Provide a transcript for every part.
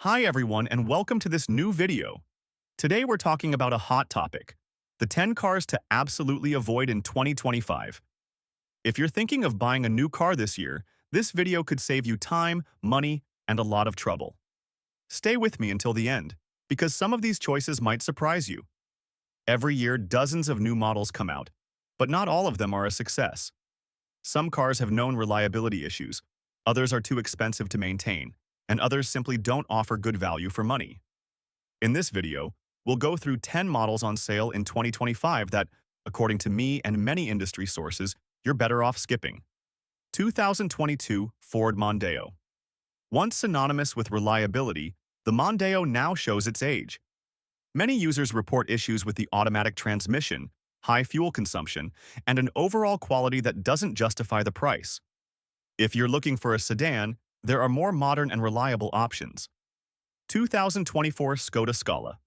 Hi everyone and welcome to this new video. Today we're talking about a hot topic, the 10 cars to absolutely avoid in 2025. If you're thinking of buying a new car this year, this video could save you time, money, and a lot of trouble. Stay with me until the end, because some of these choices might surprise you. Every year, dozens of new models come out, but not all of them are a success. Some cars have known reliability issues, others are too expensive to maintain, and others simply don't offer good value for money. In this video, we'll go through 10 models on sale in 2025 that, according to me and many industry sources, you're better off skipping. 2022 Ford Mondeo. Once synonymous with reliability, the Mondeo now shows its age. Many users report issues with the automatic transmission, high fuel consumption, and an overall quality that doesn't justify the price. If you're looking for a sedan, there are more modern and reliable options. 2024 Skoda Scala.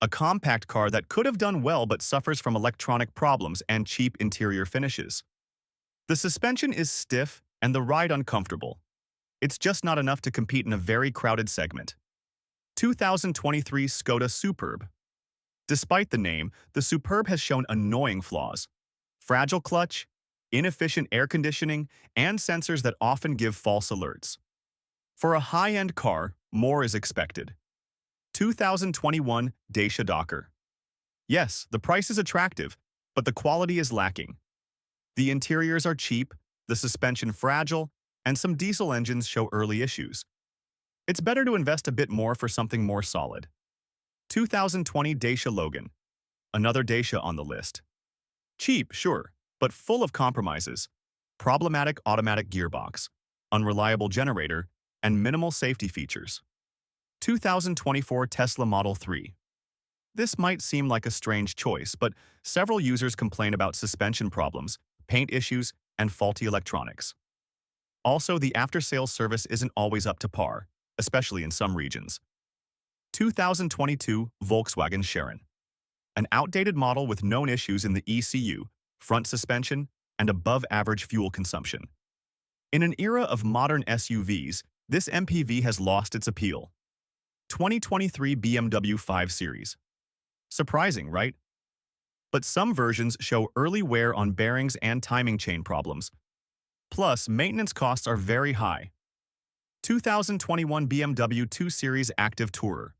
A compact car that could have done well but suffers from electronic problems and cheap interior finishes. The suspension is stiff and the ride uncomfortable. It's just not enough to compete in a very crowded segment. 2023 Skoda Superb. Despite the name, the Superb has shown annoying flaws. Fragile clutch, inefficient air conditioning, and sensors that often give false alerts. For a high-end car, more is expected. 2021 Dacia Docker. Yes, the price is attractive, but the quality is lacking. The interiors are cheap, the suspension fragile, and some diesel engines show early issues. It's better to invest a bit more for something more solid. 2020 Dacia Logan. Another Dacia on the list. Cheap, sure, but full of compromises. Problematic automatic gearbox, unreliable generator, and minimal safety features. 2024 Tesla Model 3. This might seem like a strange choice, but several users complain about suspension problems, paint issues, and faulty electronics. Also, the after-sales service isn't always up to par, especially in some regions. 2022 Volkswagen Sharon. An outdated model with known issues in the ECU, front suspension, and above-average fuel consumption. In an era of modern SUVs, this MPV has lost its appeal. 2023 BMW 5 Series. Surprising, right? But some versions show early wear on bearings and timing chain problems. Plus, maintenance costs are very high. 2021 BMW 2 Series Active Tourer.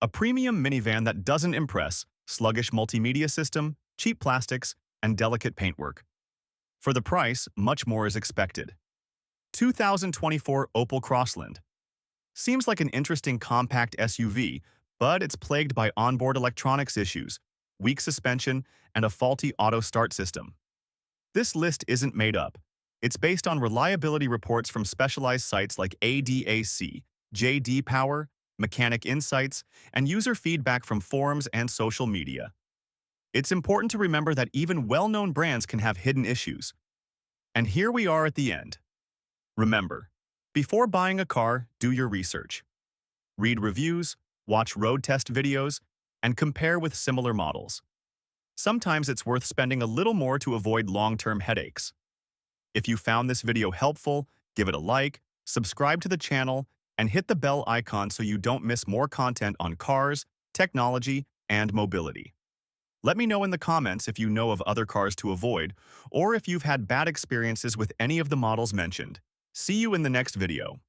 A premium minivan that doesn't impress, sluggish multimedia system, cheap plastics, and delicate paintwork. For the price, much more is expected. 2024 Opel Crossland. Seems like an interesting compact SUV, but it's plagued by onboard electronics issues, weak suspension, and a faulty auto start system. This list isn't made up. It's based on reliability reports from specialized sites like ADAC, JD Power, Mechanic Insights, and user feedback from forums and social media. It's important to remember that even well-known brands can have hidden issues. And here we are at the end. Remember, before buying a car, do your research. Read reviews, watch road test videos, and compare with similar models. Sometimes it's worth spending a little more to avoid long-term headaches. If you found this video helpful, give it a like, subscribe to the channel, and hit the bell icon so you don't miss more content on cars, technology, and mobility. Let me know in the comments if you know of other cars to avoid, or if you've had bad experiences with any of the models mentioned. See you in the next video.